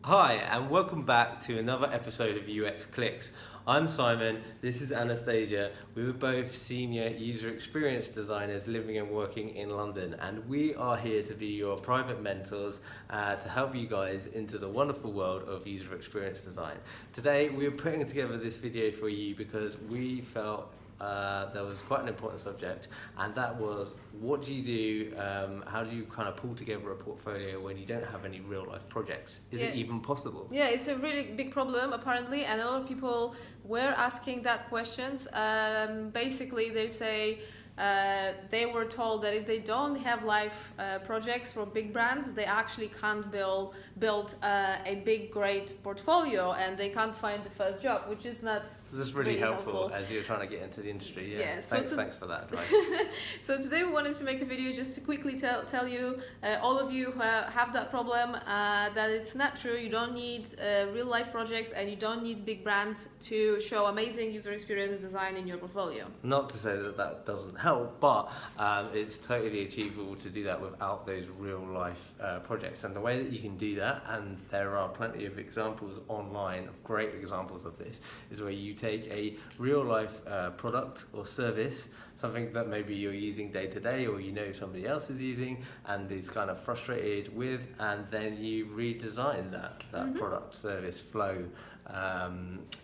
Hi, and welcome back to another episode of UX Clicks. I'm Simon, this is Anastasia. We were both senior user experience designers living and working in London, and we are here to be your private mentors to help you guys into the wonderful world of user experience design. Today, we're putting together this video for you because we felt there was quite an important subject, and that was what do you do, how do you kind of pull together a portfolio when you don't have any real life projects? Is it even possible? Yeah, it's a really big problem apparently, and a lot of people were asking that questions. Basically they say they were told that if they don't have live projects for big brands, they actually can't build a big great portfolio, and they can't find the first job, which is not This is really helpful as you're trying to get into the industry. Yeah. Thanks for that advice. So today we wanted to make a video just to quickly tell you, all of you who have that problem, that it's not true. You don't need real life projects, and you don't need big brands to show amazing user experience design in your portfolio. Not to say that that doesn't help, but it's totally achievable to do that without those real life projects. And the way that you can do that, and there are plenty of examples online of great examples of this, is where you take a real life product or service, something that maybe you're using day to day or you know somebody else is using and is kind of frustrated with, and then you redesign that product, service, flow.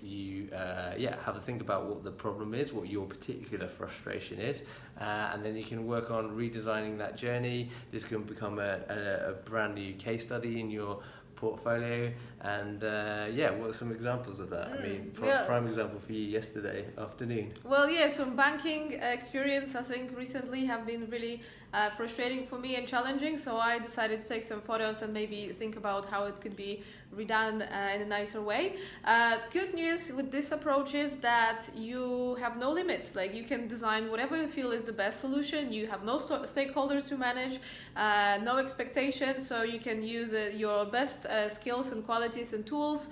You have a think about what the problem is, what your particular frustration is, and then you can work on redesigning that journey. This can become a brand new case study in your portfolio. And what are some examples of that? Prime example for you yesterday afternoon. Well, so banking experience I think recently have been really frustrating for me and challenging, so I decided to take some photos and maybe think about how it could be redone in a nicer way. Good news with this approach is that you have no limits. Like, you can design whatever you feel is the best solution. You have no stakeholders to manage, no expectations, so you can use your best skills and qualities and tools.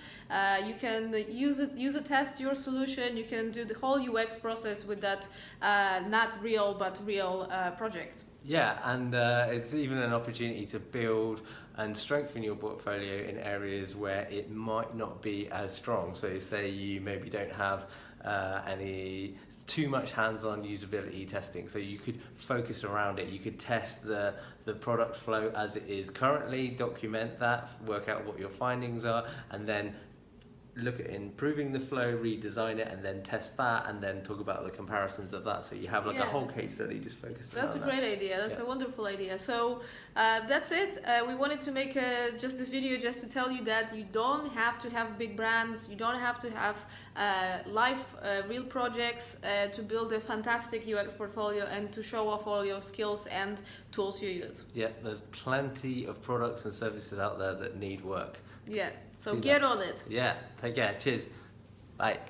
You can use test your solution. You can do the whole UX process with that not real but real project. Yeah, and it's even an opportunity to build and strengthen your portfolio in areas where it might not be as strong. So say you maybe don't have any too much hands-on usability testing, so you could focus around it. You could test the product flow as it is currently, document that, work out what your findings are, and then look at improving the flow, redesign it, and then test that, and then talk about the comparisons of that. So you have a whole case study just focused around that. That's a great idea. That's a wonderful idea. So that's it. We wanted to make just this video just to tell you that you don't have to have big brands. You don't have to have live real projects to build a fantastic UX portfolio and to show off all your skills and tools you use. Yeah, there's plenty of products and services out there that need work. Yeah, so get on it. Yeah, take care. Cheers. Bye.